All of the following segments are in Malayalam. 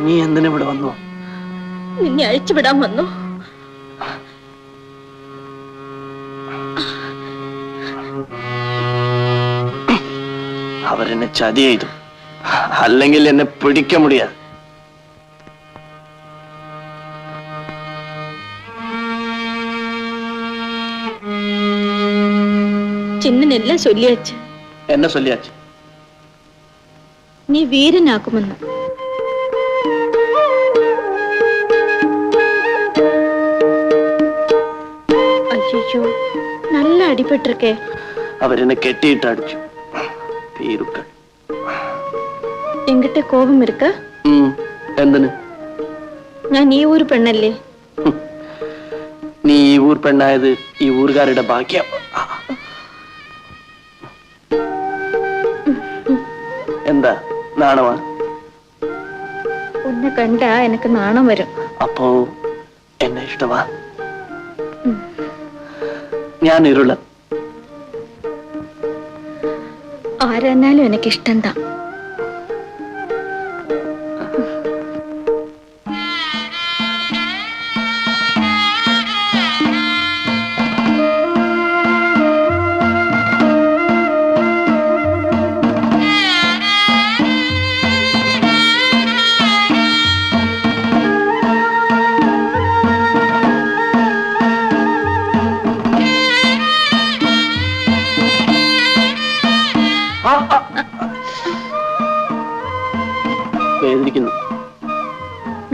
നീ എന്തിനാ ഇവിടെ വന്നു? നിന്നെ അഴിച്ചുവിടാൻ വന്നു. അവരെന്നെ ചതി ചെയ്തു, അല്ലെങ്കിൽ എന്നെ പിടിക്ക മുടിയാ. ചിന്നെല്ലാം ചൊല്ലിയാച്ച്. എന്നെ ചൊല്ലിയാച്ച്? നീ വീരനാക്കുമെന്ന്. അയ്യോ, നല്ല അടിപെട്ടിരിക്കേ. അവരെന്നെ കെട്ടിയിട്ട് അടിച്ചു. പീരുക്കൾ. എങ്കിട്ട് കോപം ഇരിക്ക? എന്തിന്? ഞാൻ ഈ ഊർ പെണ്ണല്ലേ. നീ ഈ ഊർ പെണ്ണായത് ഈ ഊരുകാരുടെ ഭാഗ്യം. എന്താ നാണമാ? ഉന്നെ കണ്ടാ എനിക്ക് നാണം വരും. അപ്പോ എന്നെ ഇഷ്ടമാ? ഞാൻ ഇരുള. ആരെന്നാലും എനിക്കിഷ്ടം.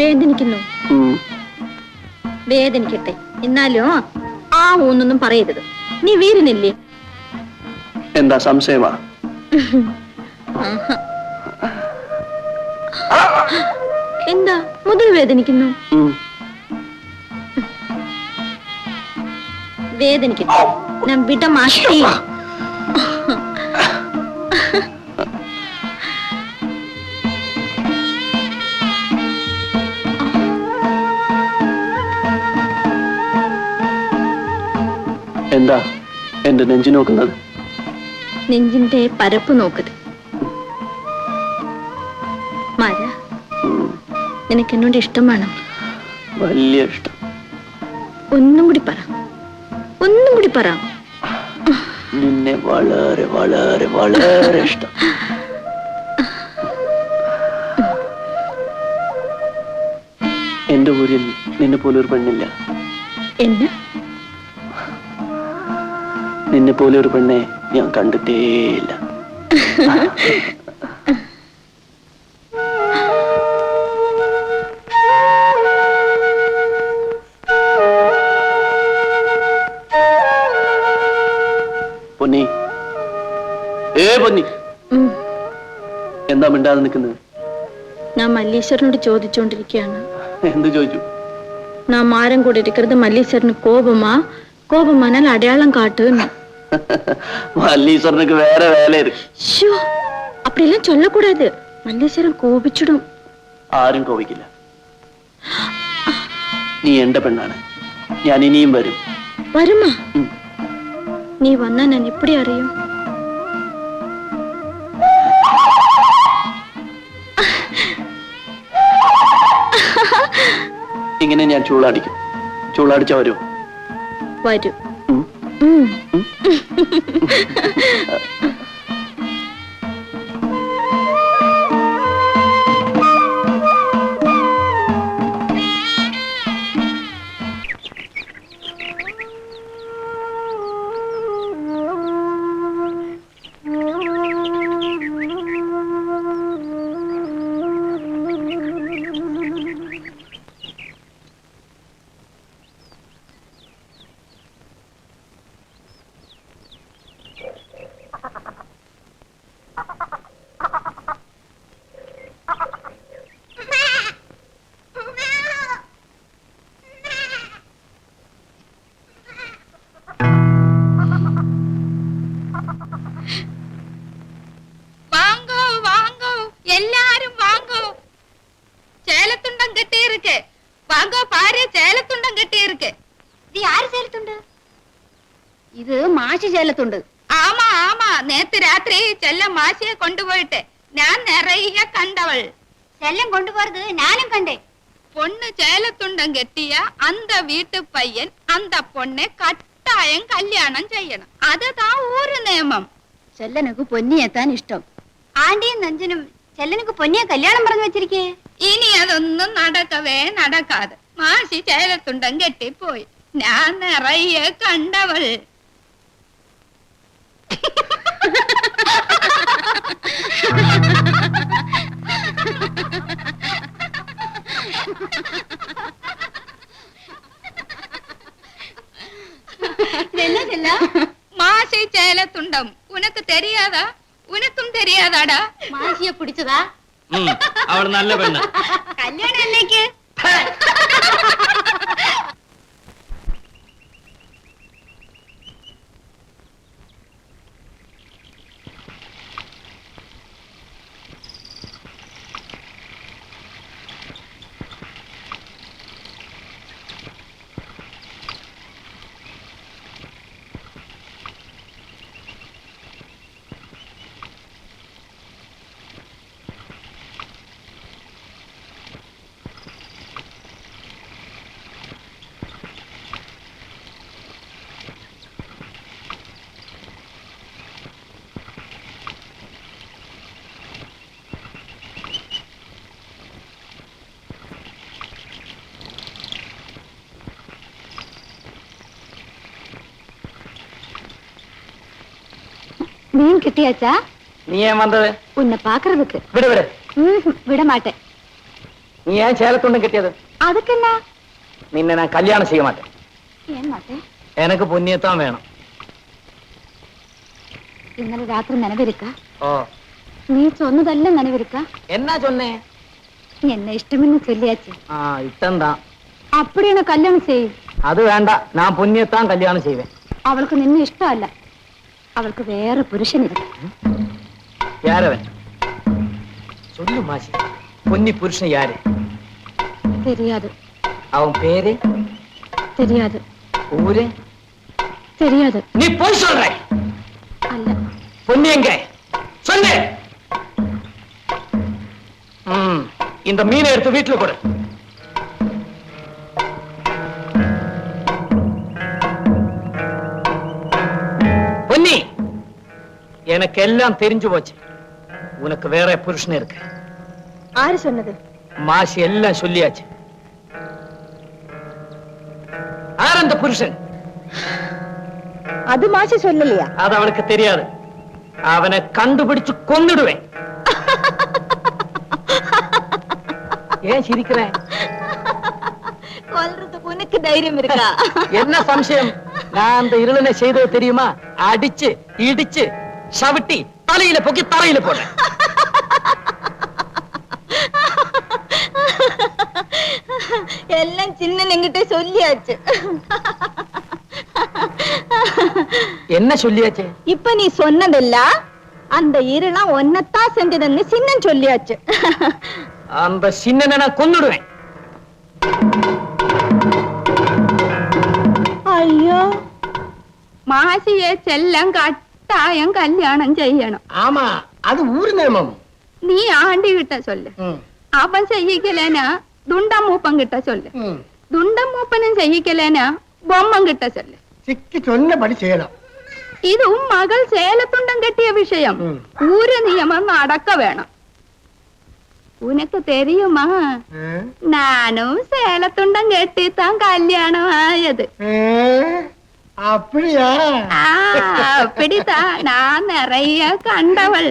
വേദനിക്കുന്നു. വേദനിക്കട്ടെ, എന്നാലും ആ ഊന്നൊന്നും പറയരുത്. നീ വീരനല്ലേ? എന്താ സംശയമാ? എന്താ മുതൽ വേദനിക്കുന്നു? വേദനിക്കട്ടെ, ഞാൻ വിടമാറ്റി. എന്താ എന്റെ നെഞ്ചു നോക്കുന്നത്? നെഞ്ചിന്റെ പരപ്പ് നോക്കരുത്. മര, നിനക്ക് എന്നോട് ഇഷ്ടമാണോ? വലിയ ഇഷ്ടം. ഒന്നും കൂടി പറ, ഒന്നും കൂടി പറ. നിന്നെ വളരെ വളരെ വളരെ ഇഷ്ടം. എന്റെ ഊരിൽ നിന്നെ പോലൊരു പെണ്ണില്ല. എന്നെ നിന്നെ പോലെ ഒരു പെണ്ണെ ഞാൻ കണ്ടിട്ടേയില്ല. പൊന്നി, പൊന്നി, എന്താ മിണ്ടാതെ നിൽക്കുന്നത്? ഞാൻ മല്ലീശ്വരനോട് ചോദിച്ചോണ്ടിരിക്കുകയാണ്. എന്ത് ചോദിച്ചു? நான் மாறம் கூட இருக்கிறது மல்லீஸ்வரனு கோபமா? கோபமானால் அடையாளம் காட்டுன்னு. மல்லீஸ்வரனுக்கு வேற வேலை இருக்கு. ஷோ, அப்படியெல்லாம் சொல்லக்கூடாது. மல்லீஸ்வரன் கோபிச்சிடும். ആരും കോപിക്കില്ല. നീ എന്റെ പെണ്ണാണ്. ഞാൻ ഇനിയും വരും. വരുമാ? നീ വന്നാ ഞാൻ എപ്പടി അറിയും? ഇങ്ങനെ ഞാൻ ചൂളാടിക്കും. ചൂളാടിച്ച വരൂ? വരും. இது மாசி சேலத்துண்டு. ஆமா ஆமா. നേത്ത് രാത്രി ചെല്ലം മാസിയെ കൊണ്ടുപോയിട്ട് ഞാൻ നിറയെ കണ്ടവൾ. செல்லம் கொண்டு போறது நானும் கண்டேன். பொண்ணு சேலத்துண்டம் கெட்டிய அந்த வீட்டு பையன் அந்த பொண்ணை கட்டாயம் கல்யாணம் செய்யணும். அதுதான் ஊரு நியமம். செல்லனுக்கு பொன்னியத்தான் இஷ்டம். ஆண்டியும் நஞ்சனும் செல்லனுக்கு பொன்னிய கல்யாணம் പറഞ്ഞു வச்சிருக்கே. ഇനി അതൊന്നും നടക്കവേ നടക്കാതെ. മാസി ചേലത്തുണ്ടം കെട്ടിപ്പോയി. ഞാൻ നിറയെ കണ്ടവൾ. என்ன செல்லா? மாசி சேலத்துண்டம் உனக்கு தெரியாதா? உனக்கும் தெரியாதாடா? மாசிய பிடிச்சதா? അവൾ നല്ല പെണ്ണ്. கல்யாணம் என்னைக்கு? மீன் கிட்டியாச்சா? നീ ഏൻ വന്നത്? உன்னை பாக்குறதுக்கு. വിട് വിട്. விட மாட்டேன். നീ ഏൻ ചേലത്തുണ്ടം കെട്ടിയത്? அதுக்கு என்ன? നിന്നെ ഞാൻ കല്യാണം ചെയ്യ മാട്ടേ. ஏன் மாட்டேன்? എനക്ക് പൊന്നിയെത്താൻ വേണം. ഇന്നലെ രാത്രി നനവിരുക്കാ? ഓ, നീ சொன்னதெல்லாம் நனவிருக்கா? എന്നാ ചൊന്നേ? என்ன இஷ்டம்னு சொல்லியாச்சு. ആ, ഇട്ടെന്താ? அப்படி என்ன கல்யாணம் செய். അത് വേണ്ട, ഞാൻ പൊന്നിയെത്താൻ കല്യാണം ചെയ്വേ. அவளுக்கு நின்னு இஷ்டம் இல்ல. அவளுக்கு வேற புருஷன் இருக்கு. யாரவன்? சொல்லு மாசி. பொன்னி புருஷன் யாரு? தெரியாது. அவன் பேரு? தெரியாது. ஊரு? தெரியாது. நீ போய் சொல்ற. அல்ல. பொன்னி எங்க? சொல்லு. இந்த மீனை எடுத்து வீட்டுல கொடு. பொன்னி, எனக்கு எல்லாம் தெரிஞ்சு போச்சு. உனக்கு வேற புருஷன் இருக்கு. ஆறு சொன்னது? மாசி எல்லாம் சொல்லியாச்சு. யார் அந்த புருஷன்? அது மாசி சொல்லலையா? அது அவளுக்கு தெரியாது. அவனை கண்டுபிடிச்சு கொன்னுடுவேன். ஏன் சிரிக்கிறேன்? கொல்றதுக்கு உனக்கு தைரியம் இருக்கா? என்ன சம்சயம்? நான் அந்த இருளனை செய்தது தெரியுமா? அடிச்சு இடிச்சு சவிட்டி தலையில பொக்கி தரையில போட்டேன். எல்லாம் சின்ன என்கிட்ட சொல்லியாச்சு. என்ன சொல்லியாச்சு? இப்ப நீ சொன்னதில்ல, அந்த இருளா ஒன்னத்தான் செஞ்சதுன்னு சின்னம் சொல்லியாச்சு. அந்த சின்னனை நான் கொன்னுடுவேன். ஐயோ, മാസിയെ ചെല്ലം കട്ടായം കല്യാണം ചെയ്യണം. ஆமா, அது ஊர் நியமம். നീ ആണ്ടി കിട്ട ചൊല്ല്. അവൻ ചെയ്യിക്കലേനാ ദുണ്ടം മൂപ്പൻ കിട്ട ചൊല്ല്. ദുണ്ടം മൂപ്പനും ചെയ്യിക്കലേനാ ബൊമ്മൻ കിട്ട ചൊല്ല്. சிக்கி சொன்னபடி செய்யலாம். ഇതും മകൾ ചേലത്തുണ്ടം കെട്ടിയ വിഷയം. ഊര് നിയമം നടക്ക വേണം. ഉനക്ക് തെരിയുമാ, നാനും சேலத்துண்டம் கெட்டித்தான் கல்யாணம் ஆயது. அப்படியா? அப்படித்தான் நான் நிறைய கண்டவள்.